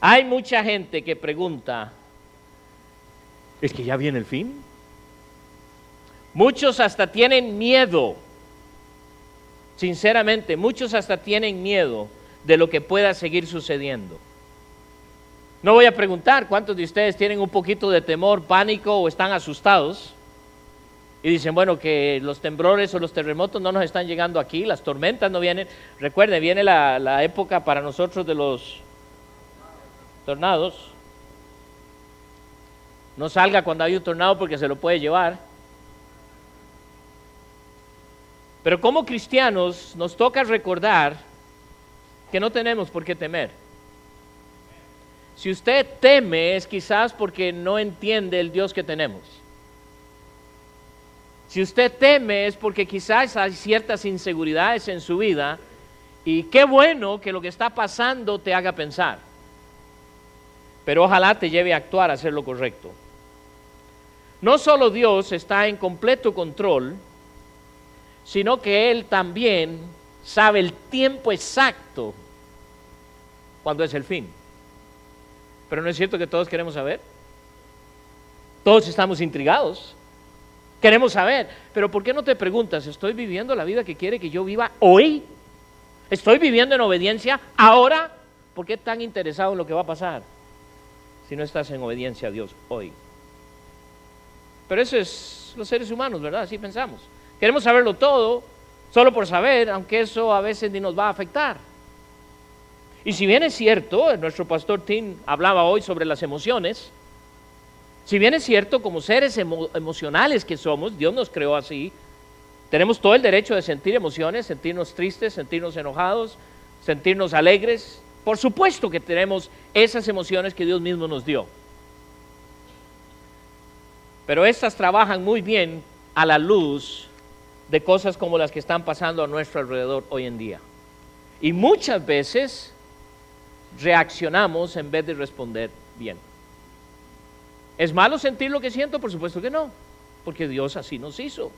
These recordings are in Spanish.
Hay mucha gente que pregunta, ¿es que ya viene el fin? Muchos hasta tienen miedo, sinceramente, muchos hasta tienen miedo de lo que pueda seguir sucediendo. No voy a preguntar cuántos de ustedes tienen un poquito de temor, pánico o están asustados y dicen, bueno, que los temblores o los terremotos no nos están llegando aquí, las tormentas no vienen. Recuerden, viene la época para nosotros de los tornados. No salga cuando hay un tornado porque se lo puede llevar. Pero como cristianos nos toca recordar que no tenemos por qué temer. Si usted teme es quizás porque no entiende el Dios que tenemos. Si usted teme es porque quizás hay ciertas inseguridades en su vida y qué bueno que lo que está pasando te haga pensar. Pero ojalá te lleve a actuar, a hacer lo correcto. No solo Dios está en completo control, sino que Él también sabe el tiempo exacto cuando es el fin. Pero no es cierto que todos queremos saber. Todos estamos intrigados. Queremos saber. Pero ¿por qué no te preguntas, ¿estoy viviendo la vida que quiere que yo viva hoy? ¿Estoy viviendo en obediencia ahora? ¿Por qué tan interesado en lo que va a pasar si no estás en obediencia a Dios hoy? Pero eso es los seres humanos, ¿verdad? Así pensamos. Queremos saberlo todo, solo por saber, aunque eso a veces ni nos va a afectar. Y si bien es cierto, nuestro pastor Tim hablaba hoy sobre las emociones, si bien es cierto, como seres emocionales que somos, Dios nos creó así, tenemos todo el derecho de sentir emociones, sentirnos tristes, sentirnos enojados, sentirnos alegres. Por supuesto que tenemos esas emociones que Dios mismo nos dio. Pero estas trabajan muy bien a la luz de cosas como las que están pasando a nuestro alrededor hoy en día. Y muchas veces reaccionamos en vez de responder bien. ¿Es malo sentir lo que siento? Por supuesto que no, porque Dios así nos hizo.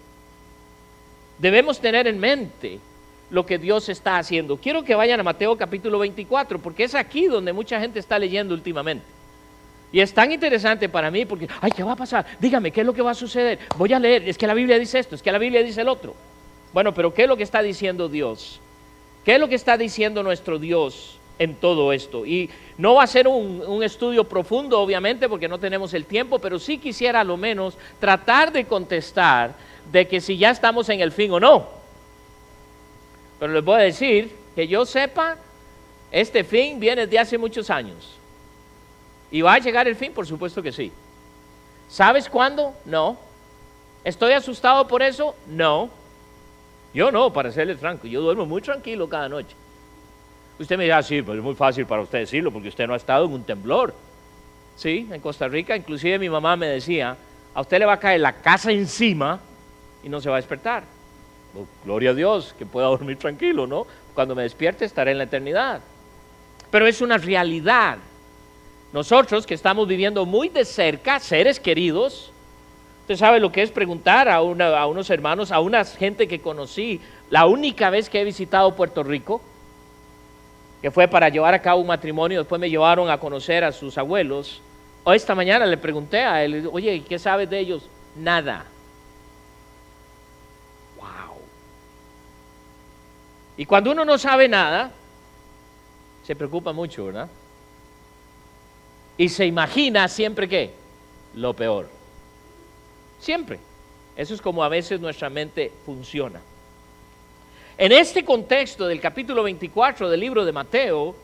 Debemos tener en mente lo que Dios está haciendo. Quiero que vayan a Mateo capítulo 24, porque es aquí donde mucha gente está leyendo últimamente. Y es tan interesante para mí porque, ay, ¿qué va a pasar? Dígame, ¿qué es lo que va a suceder? Voy a leer, es que la Biblia dice esto, es que la Biblia dice el otro. Bueno, pero ¿qué es lo que está diciendo Dios? ¿Qué es lo que está diciendo nuestro Dios en todo esto? Y no va a ser un estudio profundo, obviamente, porque no tenemos el tiempo, pero sí quisiera a lo menos tratar de contestar de que si ya estamos en el fin o no. Pero les voy a decir, que yo sepa, este fin viene de hace muchos años. ¿Y va a llegar el fin? Por supuesto que sí. ¿Sabes cuándo? No. ¿Estoy asustado por eso? No. Yo no, para serles franco, yo duermo muy tranquilo cada noche. Usted me dirá, sí, pues es muy fácil para usted decirlo, porque usted no ha estado en un temblor. Sí, en Costa Rica, inclusive mi mamá me decía, a usted le va a caer la casa encima y no se va a despertar. Oh, gloria a Dios, que pueda dormir tranquilo, ¿no? Cuando me despierte estaré en la eternidad. Pero es una realidad. Nosotros que estamos viviendo muy de cerca, seres queridos, usted sabe lo que es preguntar a unos hermanos, a una gente que conocí, la única vez que he visitado Puerto Rico, que fue para llevar a cabo un matrimonio, después me llevaron a conocer a sus abuelos. Hoy esta mañana le pregunté a él, oye, ¿qué sabes de ellos? Nada. Wow. Y cuando uno no sabe nada, se preocupa mucho, ¿verdad? Y se imagina siempre ¿qué? Lo peor. Siempre. Eso es como a veces nuestra mente funciona. En este contexto del capítulo 24 del libro de Mateo,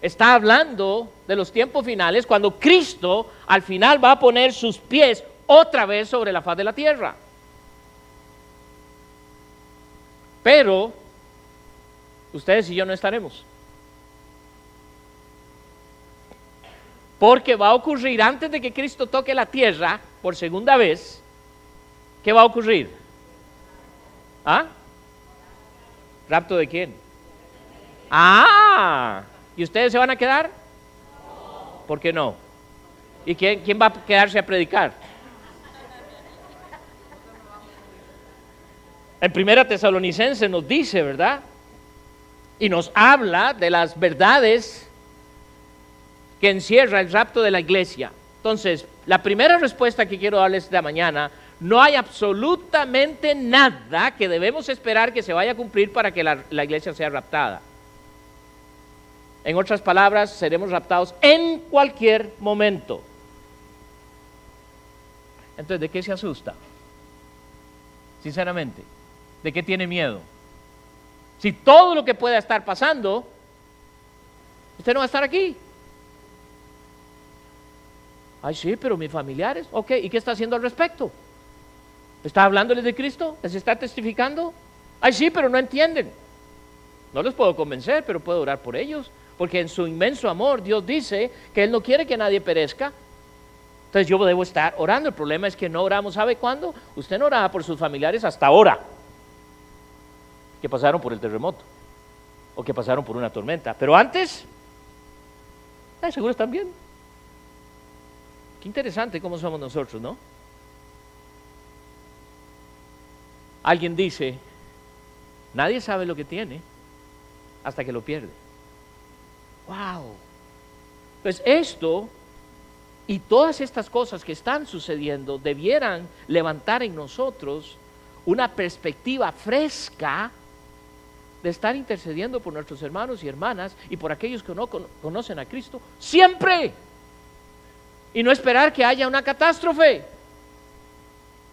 está hablando de los tiempos finales, cuando Cristo al final va a poner sus pies otra vez sobre la faz de la tierra. Pero ustedes y yo no estaremos. Porque va a ocurrir antes de que Cristo toque la tierra por segunda vez. ¿Qué va a ocurrir? ¿Ah? ¿Rapto de quién? ¡Ah! ¿Y ustedes se van a quedar? ¿Por qué no? ¿Y quién va a quedarse a predicar? En Primera Tesalonicenses nos dice, ¿verdad? Y nos habla de las verdades que encierra el rapto de la iglesia. Entonces, la primera respuesta que quiero darles esta mañana: no hay absolutamente nada que debemos esperar que se vaya a cumplir para que la iglesia sea raptada. En otras palabras, seremos raptados en cualquier momento. Entonces, ¿de qué se asusta? Sinceramente, ¿de qué tiene miedo? Si todo lo que pueda estar pasando, usted no va a estar aquí. Ay, sí, pero mis familiares, ok, ¿y qué está haciendo al respecto? ¿Está hablándoles de Cristo? ¿Les está testificando? Ay, sí, pero no entienden. No los puedo convencer, pero puedo orar por ellos, porque en su inmenso amor Dios dice que Él no quiere que nadie perezca. Entonces yo debo estar orando. El problema es que no oramos, ¿sabe cuándo? Usted no oraba por sus familiares hasta ahora, que pasaron por el terremoto, o que pasaron por una tormenta, pero antes, seguro están bien. Qué interesante cómo somos nosotros, ¿no? Alguien dice, nadie sabe lo que tiene hasta que lo pierde. ¡Wow! Pues esto y todas estas cosas que están sucediendo debieran levantar en nosotros una perspectiva fresca de estar intercediendo por nuestros hermanos y hermanas y por aquellos que no conocen a Cristo siempre. Y no esperar que haya una catástrofe.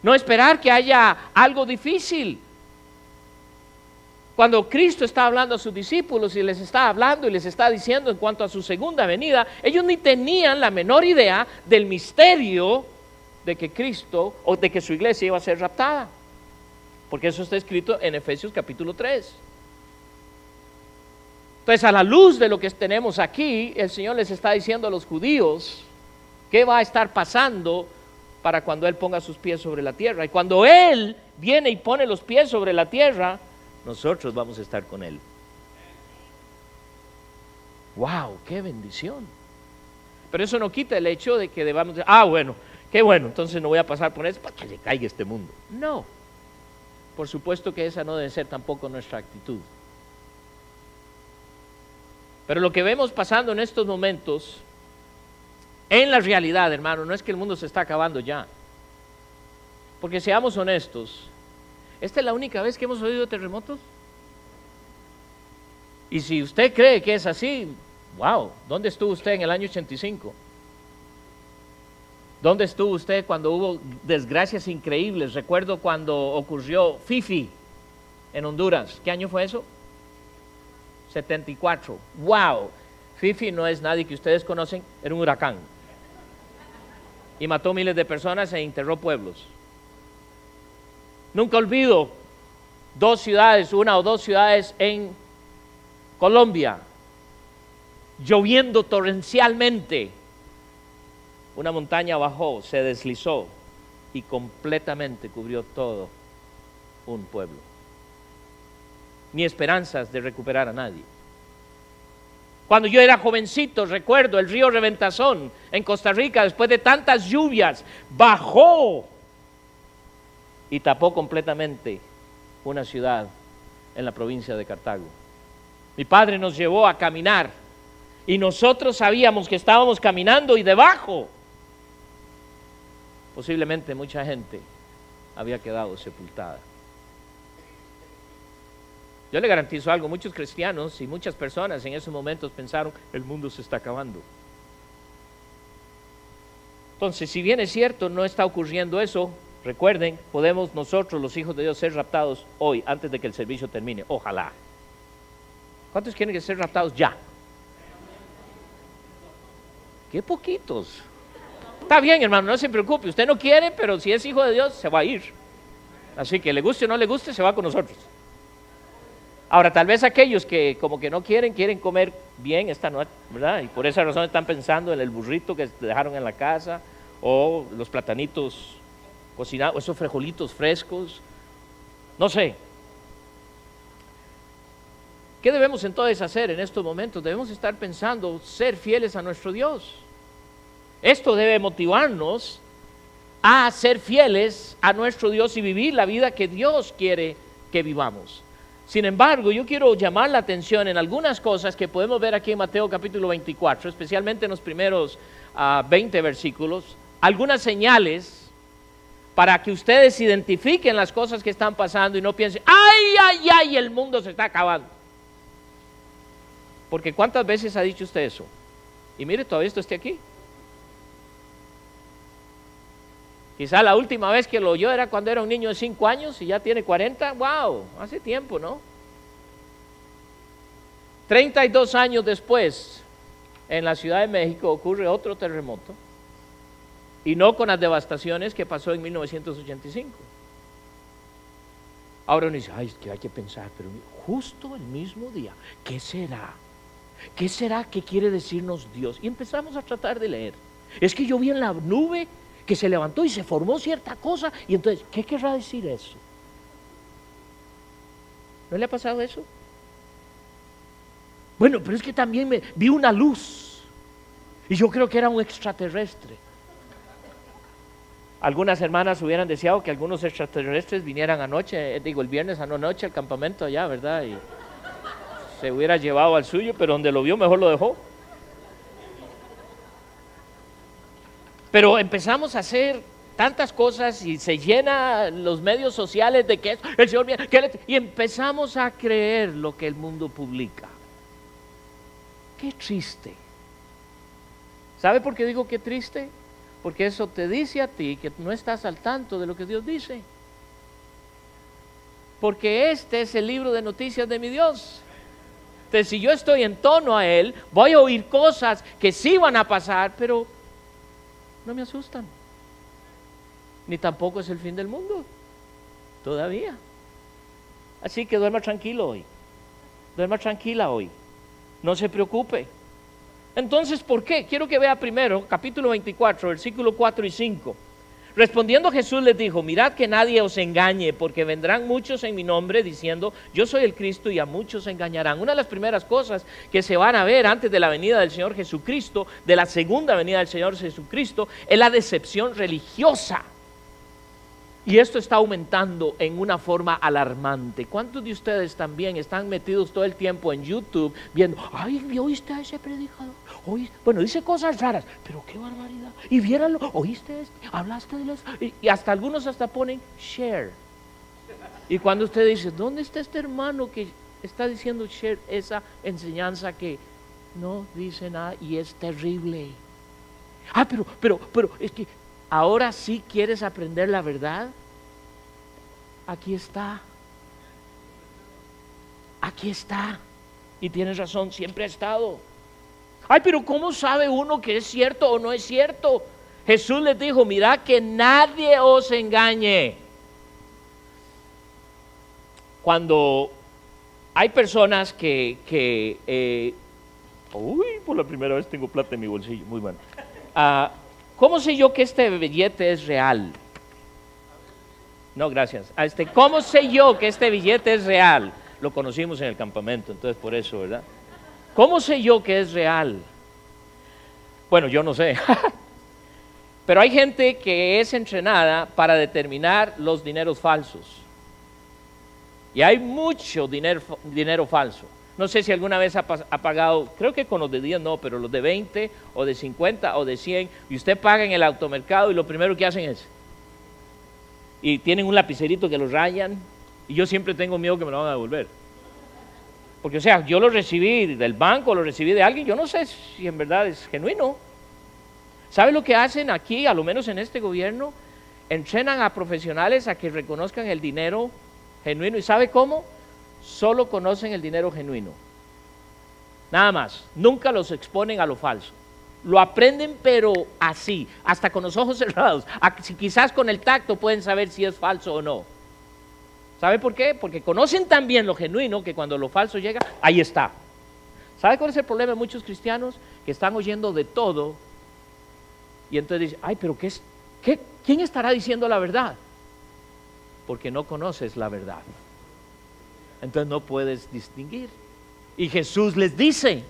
No esperar que haya algo difícil. Cuando Cristo está hablando a sus discípulos y les está hablando y les está diciendo en cuanto a su segunda venida, ellos ni tenían la menor idea del misterio de que Cristo o de que su iglesia iba a ser raptada. Porque eso está escrito en Efesios capítulo 3. Entonces, a la luz de lo que tenemos aquí, el Señor les está diciendo a los judíos qué va a estar pasando para cuando Él ponga sus pies sobre la tierra. Y cuando Él viene y pone los pies sobre la tierra, nosotros vamos a estar con Él. ¡Wow! ¡Qué bendición! Pero eso no quita el hecho de que debamos decir, bueno, qué bueno, entonces no voy a pasar por eso para que le caiga este mundo. No. Por supuesto que esa no debe ser tampoco nuestra actitud. Pero lo que vemos pasando en estos momentos, en la realidad, hermano, no es que el mundo se está acabando ya. Porque seamos honestos, ¿esta es la única vez que hemos oído terremotos? Y si usted cree que es así, wow, ¿dónde estuvo usted en el año 85? ¿Dónde estuvo usted cuando hubo desgracias increíbles? Recuerdo cuando ocurrió Fifi en Honduras. ¿Qué año fue eso? 74. ¡Wow! Fifi no es nadie que ustedes conocen, era un huracán. Y mató miles de personas e enterró pueblos. Nunca olvido una o dos ciudades en Colombia, lloviendo torrencialmente. Una montaña bajó, se deslizó y completamente cubrió todo un pueblo. Ni esperanzas de recuperar a nadie. Cuando yo era jovencito, recuerdo el río Reventazón en Costa Rica, después de tantas lluvias, bajó y tapó completamente una ciudad en la provincia de Cartago. Mi padre nos llevó a caminar y nosotros sabíamos que estábamos caminando y debajo posiblemente mucha gente había quedado sepultada. Yo le garantizo algo, muchos cristianos y muchas personas en esos momentos pensaron, el mundo se está acabando. Entonces, si bien es cierto, no está ocurriendo eso, recuerden, podemos nosotros, los hijos de Dios, ser raptados hoy, antes de que el servicio termine, ojalá. ¿Cuántos quieren ser raptados ya? ¡Qué poquitos! Está bien, hermano, no se preocupe, usted no quiere, pero si es hijo de Dios, se va a ir. Así que le guste o no le guste, se va con nosotros. Ahora, tal vez aquellos que como que no quieren comer bien esta noche, ¿verdad? Y por esa razón están pensando en el burrito que dejaron en la casa, o los platanitos cocinados, esos frijolitos frescos, no sé. ¿Qué debemos entonces hacer en estos momentos? Debemos estar pensando, ser fieles a nuestro Dios. Esto debe motivarnos a ser fieles a nuestro Dios y vivir la vida que Dios quiere que vivamos. Sin embargo, yo quiero llamar la atención en algunas cosas que podemos ver aquí en Mateo capítulo 24, especialmente en los primeros 20 versículos, algunas señales para que ustedes identifiquen las cosas que están pasando y no piensen, ¡ay, ay, ay! El mundo se está acabando. Porque ¿cuántas veces ha dicho usted eso? Y mire, todavía esto está aquí. Quizá la última vez que lo oyó era cuando era un niño de 5 años y ya tiene 40. ¡Wow! Hace tiempo, ¿no? 32 años después, en la Ciudad de México ocurre otro terremoto. Y no con las devastaciones que pasó en 1985. Ahora uno dice, ay, es que hay que pensar, pero justo el mismo día, ¿qué será? ¿Qué será que quiere decirnos Dios? Y empezamos a tratar de leer. Es que yo vi en la nube que se levantó y se formó cierta cosa, y entonces, ¿qué querrá decir eso? ¿No le ha pasado eso? Bueno, pero es que también vi una luz, y yo creo que era un extraterrestre. Algunas hermanas hubieran deseado que algunos extraterrestres vinieran anoche, el viernes a la noche al campamento allá, ¿verdad? Y se hubiera llevado al suyo, pero donde lo vio mejor lo dejó. Pero empezamos a hacer tantas cosas y se llena los medios sociales de que el Señor viene, y empezamos a creer lo que el mundo publica. Qué triste. ¿Sabe por qué digo qué triste? Porque eso te dice a ti que no estás al tanto de lo que Dios dice. Porque este es el libro de noticias de mi Dios. Entonces, si yo estoy en tono a Él, voy a oír cosas que sí van a pasar, pero no me asustan. Ni tampoco es el fin del mundo. Todavía. Así que duerma tranquilo hoy. Duerma tranquila hoy. No se preocupe. Entonces, ¿por qué? Quiero que vea primero, capítulo 24, versículo 4 y 5. Respondiendo Jesús les dijo, mirad que nadie os engañe, porque vendrán muchos en mi nombre diciendo, yo soy el Cristo, y a muchos engañarán. Una de las primeras cosas que se van a ver antes de la venida del Señor Jesucristo, de la segunda venida del Señor Jesucristo, es la decepción religiosa. Y esto está aumentando en una forma alarmante. ¿Cuántos de ustedes también están metidos todo el tiempo en YouTube viendo, ay, ¿oíste a ese predicador? Bueno, dice cosas raras, pero qué barbaridad. Y viéralo, ¿oíste esto? ¿Hablaste de eso? Y hasta algunos hasta ponen share. Y cuando usted dice, ¿dónde está este hermano que está diciendo share esa enseñanza que no dice nada y es terrible? Ah, pero es que ahora sí quieres aprender la verdad. Aquí está. Aquí está. Y tienes razón, siempre ha estado. Ay, pero ¿cómo sabe uno que es cierto o no es cierto? Jesús les dijo, mirad que nadie os engañe. Cuando hay personas por la primera vez tengo plata en mi bolsillo, muy bueno. ¿Cómo sé yo que este billete es real? No, gracias. ¿Cómo sé yo que este billete es real? Lo conocimos en el campamento, entonces por eso, ¿verdad? ¿Cómo sé yo que es real? Bueno, yo no sé. Pero hay gente que es entrenada para determinar los dineros falsos. Y hay mucho dinero falso. No sé si alguna vez ha pagado, creo que con los de 10 no, pero los de 20 o de 50 o de 100, y usted paga en el automercado y lo primero que hacen es, y tienen un lapicerito que los rayan, y yo siempre tengo miedo que me lo van a devolver. Porque, o sea, yo lo recibí del banco, lo recibí de alguien, yo no sé si en verdad es genuino. ¿Sabe lo que hacen aquí, a lo menos en este gobierno? Entrenan a profesionales a que reconozcan el dinero genuino. ¿Y sabe cómo? Solo conocen el dinero genuino. Nada más. Nunca los exponen a lo falso. Lo aprenden, pero así, hasta con los ojos cerrados. Quizás con el tacto pueden saber si es falso o no. ¿Sabe por qué? Porque conocen tan bien lo genuino que cuando lo falso llega, ahí está. ¿Sabe cuál es el problema de muchos cristianos? Que están oyendo de todo y entonces dicen, ay, pero ¿quién estará diciendo la verdad? Porque no conoces la verdad. Entonces no puedes distinguir. Y Jesús les dice,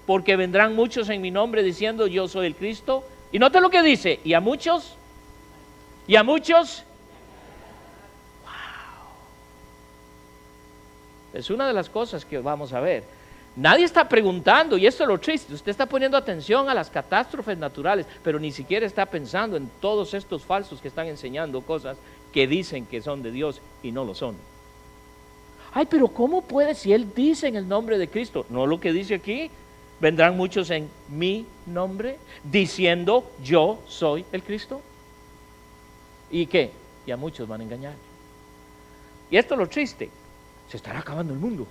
porque vendrán muchos en mi nombre diciendo yo soy el Cristo. Y nota lo que dice, y a muchos, wow. Es una de las cosas que vamos a ver. Nadie está preguntando, y esto es lo triste, usted está poniendo atención a las catástrofes naturales, pero ni siquiera está pensando en todos estos falsos que están enseñando cosas que dicen que son de Dios y no lo son. Ay, pero ¿cómo puede si Él dice en el nombre de Cristo? ¿No lo que dice aquí? Vendrán muchos en mi nombre, diciendo yo soy el Cristo. ¿Y qué? Y a muchos van a engañar. Y esto es lo triste, se estará acabando el mundo.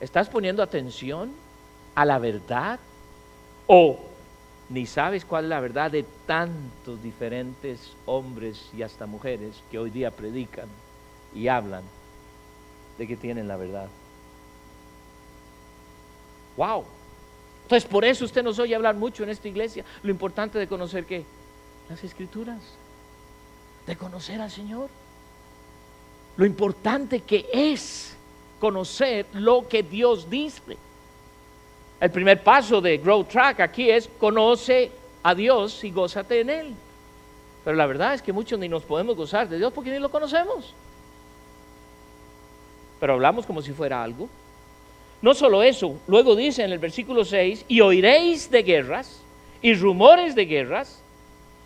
¿Estás poniendo atención a la verdad? ¿O ni sabes cuál es la verdad de tantos diferentes hombres y hasta mujeres que hoy día predican y hablan de que tienen la verdad? ¡Wow! Entonces por eso usted nos oye hablar mucho en esta iglesia. Lo importante de conocer ¿qué? Las Escrituras. De conocer al Señor. Lo importante que es conocer lo que Dios dice. El primer paso de Growth Track aquí es conoce a Dios y gózate en Él. Pero la verdad es que muchos ni nos podemos gozar de Dios porque ni lo conocemos. Pero hablamos como si fuera algo. No solo eso, luego dice en el versículo 6, y oiréis de guerras y rumores de guerras,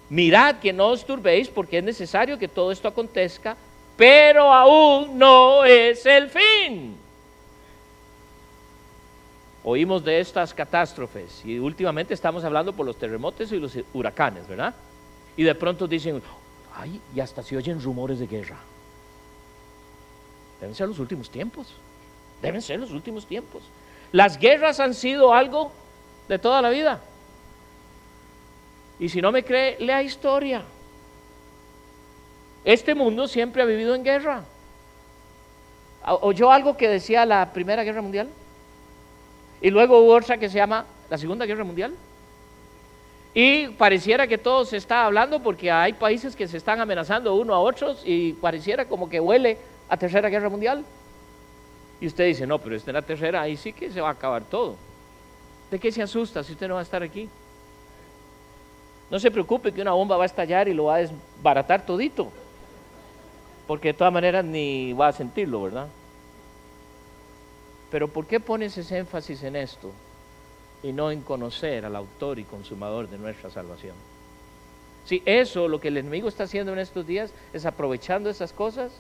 mirad que no os turbéis porque es necesario que todo esto acontezca, pero aún no es el fin. Oímos de estas catástrofes y últimamente estamos hablando por los terremotos y los huracanes, ¿verdad? Y de pronto dicen, ay, y hasta se oyen rumores de guerra. Deben ser los últimos tiempos. Deben ser los últimos tiempos. Las guerras han sido algo de toda la vida. Y si no me cree, lea historia. Este mundo siempre ha vivido en guerra. ¿Oyó algo que decía la Primera Guerra Mundial? Y luego hubo otra que se llama la Segunda Guerra Mundial. Y pareciera que todo se está hablando porque hay países que se están amenazando uno a otros y pareciera como que huele a Tercera Guerra Mundial. Y usted dice, no, pero esta es la tercera, ahí sí que se va a acabar todo. ¿De qué se asusta si usted no va a estar aquí? No se preocupe que una bomba va a estallar y lo va a desbaratar todito. Porque de todas maneras ni va a sentirlo, ¿verdad? Pero ¿por qué pones ese énfasis en esto y no en conocer al autor y consumador de nuestra salvación? Si eso, lo que el enemigo está haciendo en estos días, es aprovechando esas cosas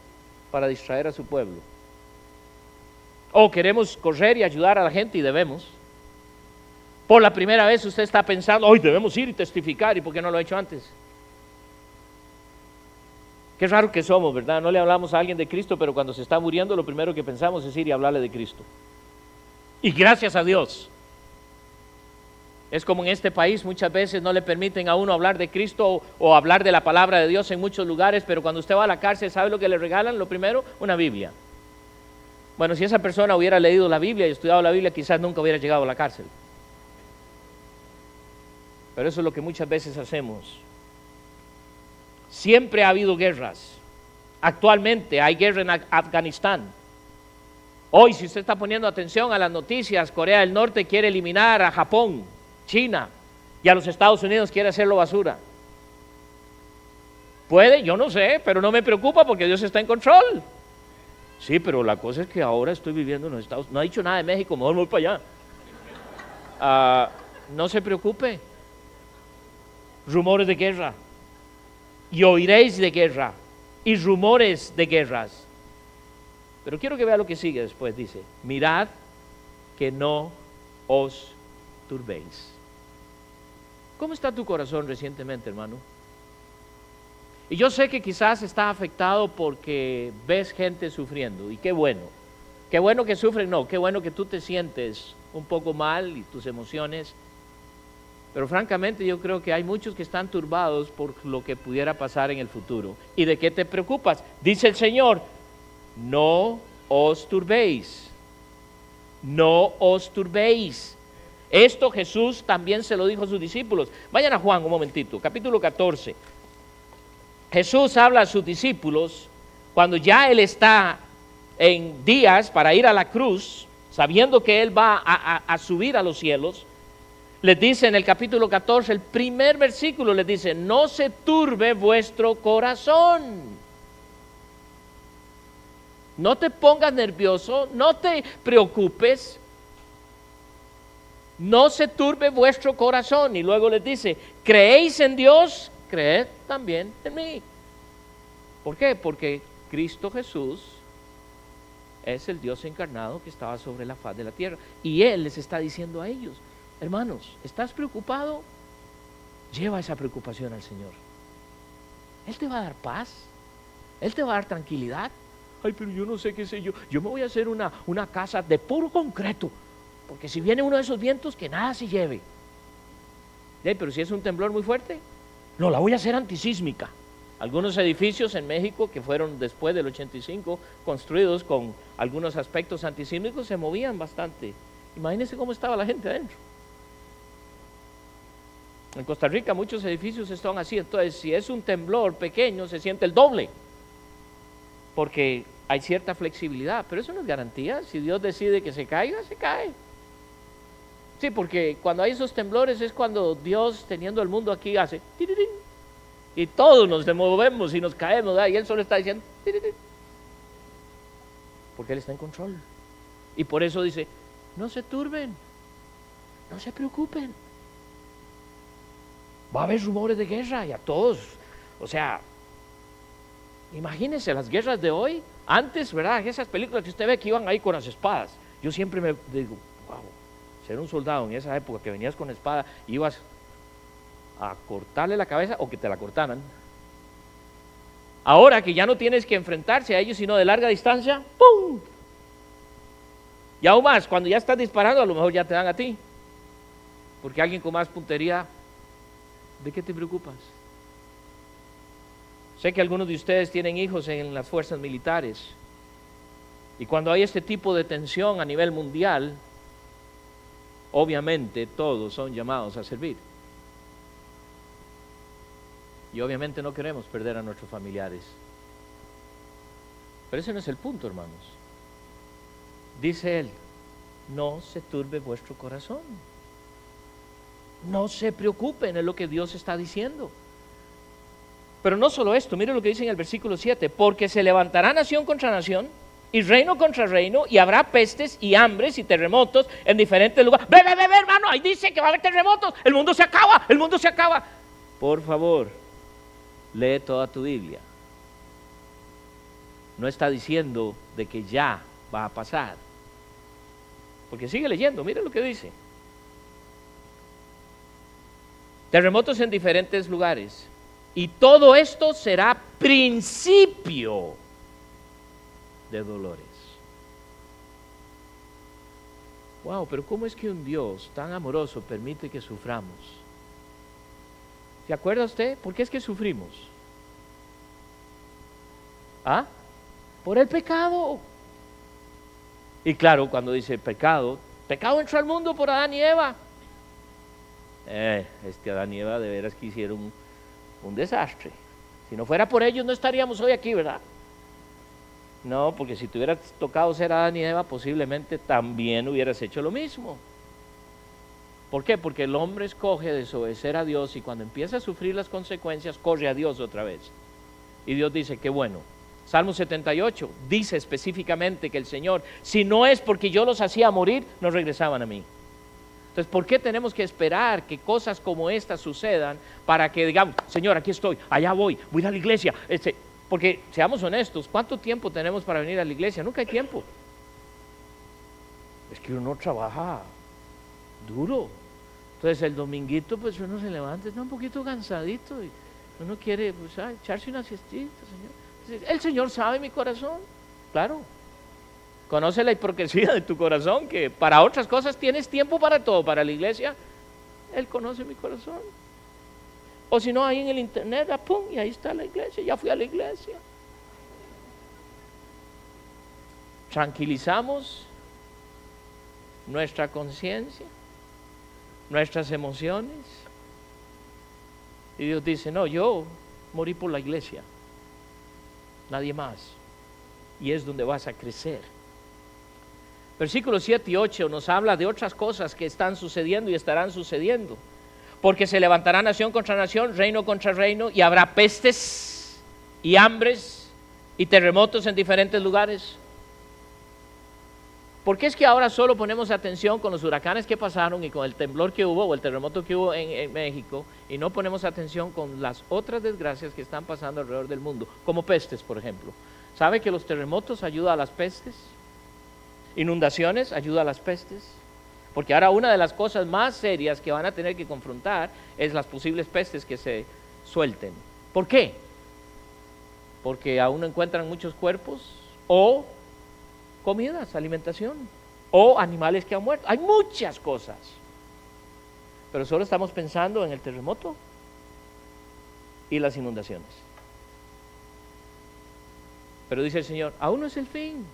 para distraer a su pueblo. O queremos correr y ayudar a la gente y debemos. Por la primera vez usted está pensando, hoy debemos ir y testificar, ¿y por qué no lo ha hecho antes? Qué raro que somos, ¿verdad? No le hablamos a alguien de Cristo, pero cuando se está muriendo lo primero que pensamos es ir y hablarle de Cristo. Y gracias a Dios. Es como en este país muchas veces no le permiten a uno hablar de Cristo o hablar de la palabra de Dios en muchos lugares, pero cuando usted va a la cárcel, ¿sabe lo que le regalan? Lo primero, una Biblia. Bueno, si esa persona hubiera leído la Biblia y estudiado la Biblia, quizás nunca hubiera llegado a la cárcel. Pero eso es lo que muchas veces hacemos. Siempre ha habido guerras. Actualmente hay guerra en Afganistán. Hoy, si usted está poniendo atención a las noticias, Corea del Norte quiere eliminar a Japón, China, y a los Estados Unidos quiere hacerlo basura. ¿Puede? Yo no sé, pero no me preocupa porque Dios está en control. Sí, pero la cosa es que ahora estoy viviendo en los Estados Unidos. No ha dicho nada de México, mejor me voy para allá. No se preocupe. Rumores de guerra. Y oiréis de guerra. Y rumores de guerras. Pero quiero que vea lo que sigue después. Dice, mirad que no os turbéis. ¿Cómo está tu corazón recientemente, hermano? Y yo sé que quizás está afectado porque ves gente sufriendo. Y qué bueno. Qué bueno que sufren, no. Qué bueno que tú te sientes un poco mal y tus emociones. Pero francamente yo creo que hay muchos que están turbados por lo que pudiera pasar en el futuro. ¿Y de qué te preocupas? Dice el Señor, no os turbéis. No os turbéis. Esto Jesús también se lo dijo a sus discípulos. Vayan a Juan un momentito, capítulo 14. Jesús habla a sus discípulos cuando ya Él está en días para ir a la cruz, sabiendo que Él va a subir a los cielos. Les dice en el capítulo 14, el primer versículo les dice, no se turbe vuestro corazón. No te pongas nervioso, no te preocupes, no se turbe vuestro corazón. Y luego les dice, ¿creéis en Dios? Creed también en mí. ¿Por qué? Porque Cristo Jesús es el Dios encarnado que estaba sobre la faz de la tierra. Y Él les está diciendo a ellos, hermanos, ¿estás preocupado? Lleva esa preocupación al Señor. Él te va a dar paz, Él te va a dar tranquilidad. Ay, pero yo no sé qué sé yo. Yo me voy a hacer una casa de puro concreto, porque si viene uno de esos vientos, que nada se lleve. Pero si es un temblor muy fuerte, no, la voy a hacer antisísmica. Algunos edificios en México que fueron después del 85 construidos con algunos aspectos antisísmicos se movían bastante. Imagínense cómo estaba la gente adentro. En Costa Rica muchos edificios están así, entonces si es un temblor pequeño se siente el doble, porque hay cierta flexibilidad, pero eso no es garantía. Si Dios decide que se caiga, se cae. Sí, porque cuando hay esos temblores es cuando Dios, teniendo el mundo aquí, hace tirirín, y todos nos movemos y nos caemos, ¿verdad? Y Él solo está diciendo tirirín, porque Él está en control. Y por eso dice, no se turben, no se preocupen. Va a haber rumores de guerra y a todos, o sea, imagínense las guerras de hoy. Antes, ¿verdad? Esas películas que usted ve que iban ahí con las espadas. Yo siempre me digo, wow, ser un soldado en esa época que venías con espada, ibas a cortarle la cabeza o que te la cortaran. Ahora que ya no tienes que enfrentarse a ellos sino de larga distancia, ¡pum! Y aún más, cuando ya estás disparando, a lo mejor ya te dan a ti, porque alguien con más puntería. ¿De qué te preocupas? Sé que algunos de ustedes tienen hijos en las fuerzas militares, y cuando hay este tipo de tensión a nivel mundial, obviamente todos son llamados a servir. Y obviamente no queremos perder a nuestros familiares. Pero ese no es el punto, hermanos. Dice Él, no se turbe vuestro corazón. No se preocupen, es lo que Dios está diciendo. Pero no solo esto, mire lo que dice en el versículo 7, porque se levantará nación contra nación y reino contra reino, y habrá pestes y hambres y terremotos en diferentes lugares. Ve, hermano, ahí dice que va a haber terremotos, el mundo se acaba. Por favor, lee toda tu Biblia. No está diciendo de que ya va a pasar, porque sigue leyendo, mire lo que dice. Terremotos en diferentes lugares. Y todo esto será principio de dolores. Wow, pero ¿cómo es que un Dios tan amoroso permite que suframos? ¿Se acuerda usted? ¿Por qué es que sufrimos? ¿Ah? Por el pecado. Y claro, cuando dice pecado entró al mundo por Adán y Eva. Es que Adán y Eva de veras que hicieron un desastre. Si no fuera por ellos no estaríamos hoy aquí, ¿verdad? No, porque si te hubieras tocado ser Adán y Eva, posiblemente también hubieras hecho lo mismo. ¿Por qué? Porque el hombre escoge desobedecer a Dios, y cuando empieza a sufrir las consecuencias, corre a Dios otra vez. Y Dios dice, qué bueno. Salmo 78 dice específicamente que el Señor, si no es porque yo los hacía morir, no regresaban a mí. Entonces, ¿por qué tenemos que esperar que cosas como estas sucedan para que digamos, Señor, aquí estoy, allá voy a ir a la iglesia? Porque, seamos honestos, ¿cuánto tiempo tenemos para venir a la iglesia? Nunca hay tiempo. Es que uno trabaja duro. Entonces, el dominguito, pues uno se levanta, está un poquito cansadito y uno quiere, pues, echarse una siestita, Señor. El Señor sabe mi corazón, claro. Conoce la hipocresía de tu corazón, que para otras cosas tienes tiempo para todo, para la iglesia. Él conoce mi corazón. O si no, ahí en el internet, ¡pum! Y ahí está la iglesia, ya fui a la iglesia. Tranquilizamos nuestra conciencia, nuestras emociones. Y Dios dice, no, yo morí por la iglesia, nadie más. Y es donde vas a crecer. Versículos 7 y 8 nos habla de otras cosas que están sucediendo y estarán sucediendo. Porque se levantará nación contra nación, reino contra reino, y habrá pestes y hambres y terremotos en diferentes lugares. ¿Por qué es que ahora solo ponemos atención con los huracanes que pasaron y con el temblor que hubo o el terremoto que hubo en México y no ponemos atención con las otras desgracias que están pasando alrededor del mundo, como pestes, por ejemplo? ¿Sabe que los terremotos ayudan a las pestes? Inundaciones ayudan a las pestes. Porque ahora una de las cosas más serias que van a tener que confrontar es las posibles pestes que se suelten. ¿Por qué? Porque aún no encuentran muchos cuerpos o comidas, alimentación, o animales que han muerto. Hay muchas cosas. Pero solo estamos pensando en el terremoto y las inundaciones. Pero dice el Señor, aún no es el fin.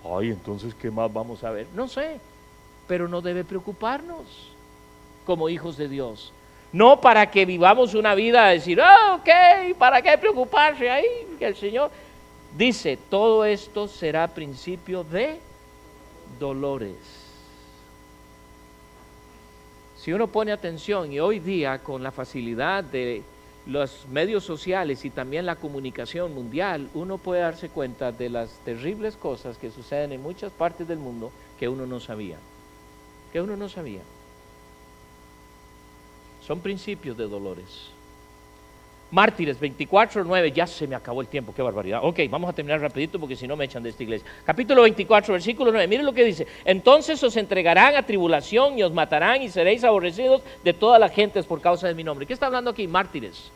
Ay, entonces, ¿qué más vamos a ver? No sé, pero no debe preocuparnos como hijos de Dios. No para que vivamos una vida de decir, ok, ¿para qué preocuparse ahí? Que el Señor dice, todo esto será principio de dolores. Si uno pone atención, y hoy día con la facilidad de los medios sociales y también la comunicación mundial, uno puede darse cuenta de las terribles cosas que suceden en muchas partes del mundo que uno no sabía. Son principios de dolores. Mártires 24:9, ya se me acabó el tiempo, qué barbaridad. Ok, vamos a terminar rapidito porque si no me echan de esta iglesia. Capítulo 24, versículo 9, miren lo que dice. Entonces os entregarán a tribulación y os matarán y seréis aborrecidos de todas las gentes por causa de mi nombre. ¿Qué está hablando aquí? Mártires.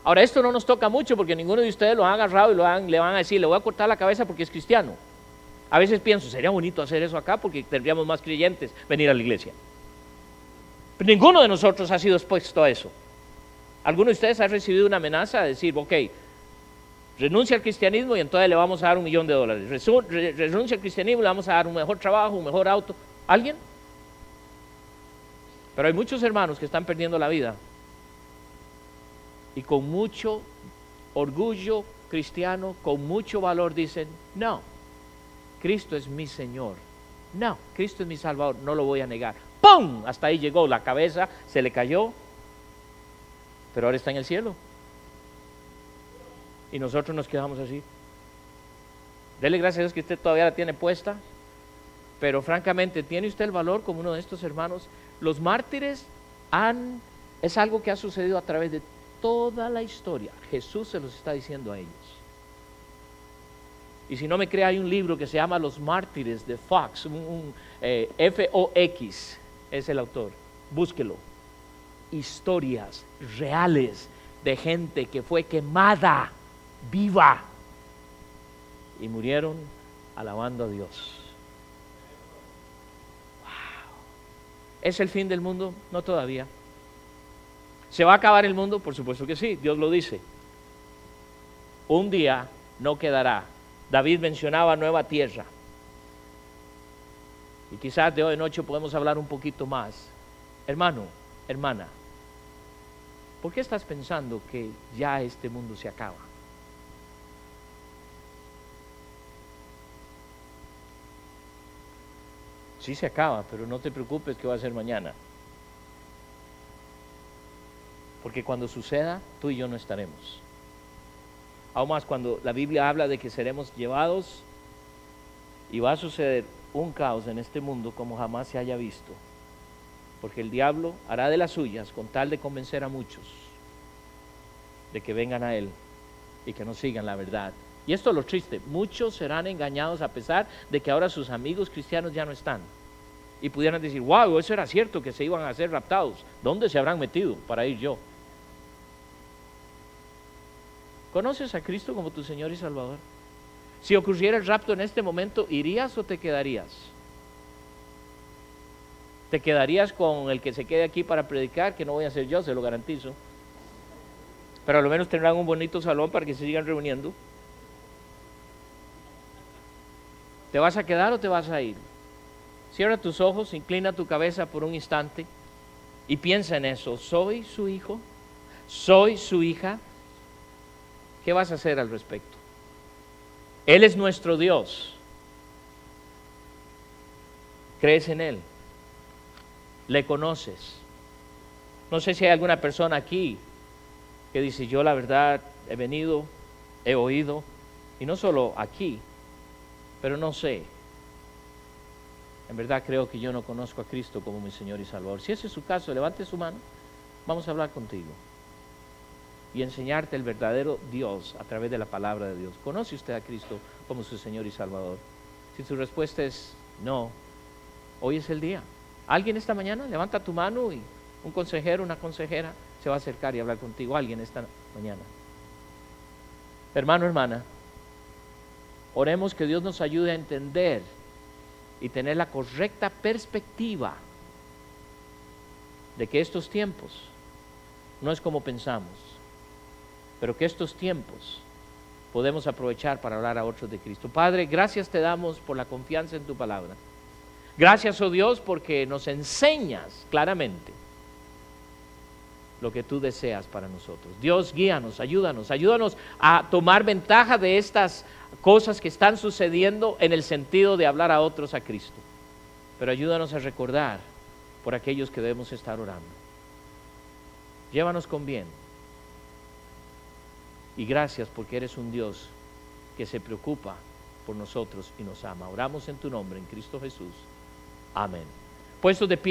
Ahora esto no nos toca mucho porque ninguno de ustedes lo han agarrado y le van a decir, le voy a cortar la cabeza porque es cristiano. A veces pienso, sería bonito hacer eso acá porque tendríamos más creyentes venir a la iglesia. Pero ninguno de nosotros ha sido expuesto a eso. ¿Alguno de ustedes ha recibido una amenaza de decir, ok, renuncia al cristianismo y entonces le vamos a dar $1,000,000? Renuncia al cristianismo y le vamos a dar un mejor trabajo, un mejor auto. ¿Alguien? Pero hay muchos hermanos que están perdiendo la vida y con mucho orgullo cristiano, con mucho valor dicen, no, Cristo es mi Señor. No, Cristo es mi Salvador, no lo voy a negar. ¡Pum! Hasta ahí llegó, la cabeza se le cayó. Pero ahora está en el cielo. Y nosotros nos quedamos así. Dele gracias a Dios que usted todavía la tiene puesta. Pero francamente, ¿tiene usted el valor como uno de estos hermanos? Los mártires es algo que ha sucedido a través de toda la historia. Jesús se los está diciendo a ellos. Y si no me cree, hay un libro que se llama Los Mártires de Fox, F-O-X es el autor. Búsquelo. Historias reales de gente que fue quemada viva y murieron alabando a Dios. Wow. ¿Es el fin del mundo? No todavía. ¿Se va a acabar el mundo? Por supuesto que sí, Dios lo dice. Un día no quedará. David mencionaba nueva tierra. Y quizás de hoy en noche podemos hablar un poquito más. Hermano, hermana, ¿por qué estás pensando que ya este mundo se acaba? Sí se acaba, pero no te preocupes que va a ser mañana. Porque cuando suceda, tú y yo no estaremos. Aún más cuando la Biblia habla de que seremos llevados y va a suceder un caos en este mundo como jamás se haya visto. Porque el diablo hará de las suyas con tal de convencer a muchos de que vengan a él y que no sigan la verdad. Y esto es lo triste, muchos serán engañados a pesar de que ahora sus amigos cristianos ya no están. Y pudieran decir, wow, eso era cierto que se iban a ser raptados. ¿Dónde se habrán metido para ir yo? ¿Conoces a Cristo como tu Señor y Salvador? Si ocurriera el rapto en este momento, ¿irías o te quedarías? ¿Te quedarías con el que se quede aquí para predicar? Que no voy a ser yo, se lo garantizo. Pero a lo menos tendrán un bonito salón para que se sigan reuniendo. ¿Te vas a quedar o te vas a ir? Cierra tus ojos, inclina tu cabeza por un instante y piensa en eso. ¿Soy su hijo? ¿Soy su hija? ¿Qué vas a hacer al respecto? Él es nuestro Dios. ¿Crees en Él? ¿Le conoces? No sé si hay alguna persona aquí que dice, yo la verdad he venido, he oído, y no solo aquí, pero no sé. En verdad creo que yo no conozco a Cristo como mi Señor y Salvador. Si ese es su caso, levante su mano. Vamos a hablar contigo y enseñarte el verdadero Dios a través de la palabra de Dios. ¿Conoce usted a Cristo como su Señor y Salvador? Si su respuesta es no, hoy es el día. ¿Alguien esta mañana? Levanta tu mano y un consejero, una consejera se va a acercar y hablar contigo. ¿Alguien esta mañana? Hermano, hermana, oremos que Dios nos ayude a entender y tener la correcta perspectiva de que estos tiempos no es como pensamos, pero que estos tiempos podemos aprovechar para hablar a otros de Cristo. Padre, gracias te damos por la confianza en tu palabra. Gracias, oh Dios, porque nos enseñas claramente lo que tú deseas para nosotros. Dios, guíanos, ayúdanos a tomar ventaja de estas cosas que están sucediendo en el sentido de hablar a otros a Cristo. Pero ayúdanos a recordar por aquellos que debemos estar orando. Llévanos con bien. Y gracias porque eres un Dios que se preocupa por nosotros y nos ama. Oramos en tu nombre, en Cristo Jesús. Amén. Puestos de pie.